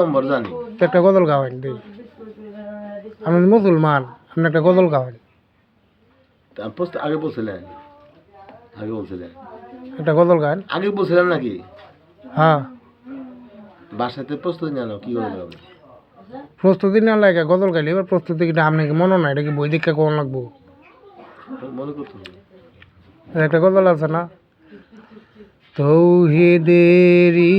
নম্বর জানি। তো একটা গজল গাওয়ান দিই। আমি মুসলমান, আপনি একটা গজল গাওয়ান। আগে বলছিলেন, আগে বলছিলেন একটা গজল গান। আগে বলছিলেন নাকি? হ্যাঁ, বাসাতে প্রস্তুতি নিয়ে কি করবো? প্রস্তুতি না লাগে গজল গাইলে। এবার প্রস্তুতি কিনা আপনি কি মনে নাই, এটা কি বই দীক্ষা কোন লাগবো? মনে করতে হবে। একটা গজল আছে না, তৌহিদেরি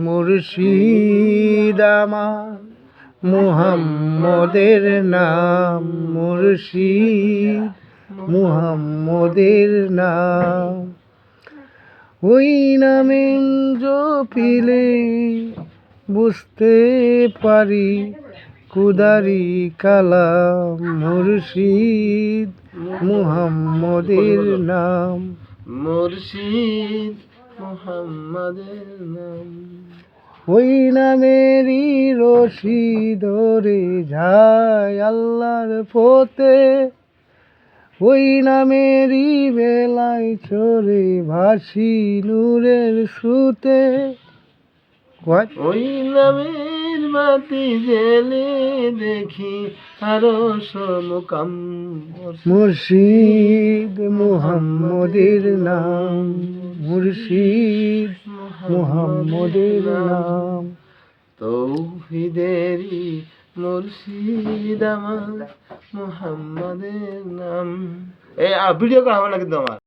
মুর্শিদ আমার, মুহাম্মদের নাম মুর্শিদ, মুহাম্মদের নাম। ওই নামে জপিলে বুঝতে পারি কুদারি কালাম মুর্শিদ, মুহাম্মদের নাম মুর্শিদ মুহাম্মাদের নাম। ওই নামেরই রশি ধরে যায় আল্লাহর পথে, ওই নামেরই বেলায় চড়ে ভাসি নূরের স্রোতে। ওই নামের বাতি জেলে দেখি আরো সমকাম মুর্শিদ মুহাম্মদের নাম মুর্শিদ, মুহাম্মদের নাম। তৌহিদেরি মুর্শিদ আমার, মুহাম্মাদের নাম। ভিডিও করা হবে না কিন্তু আমার।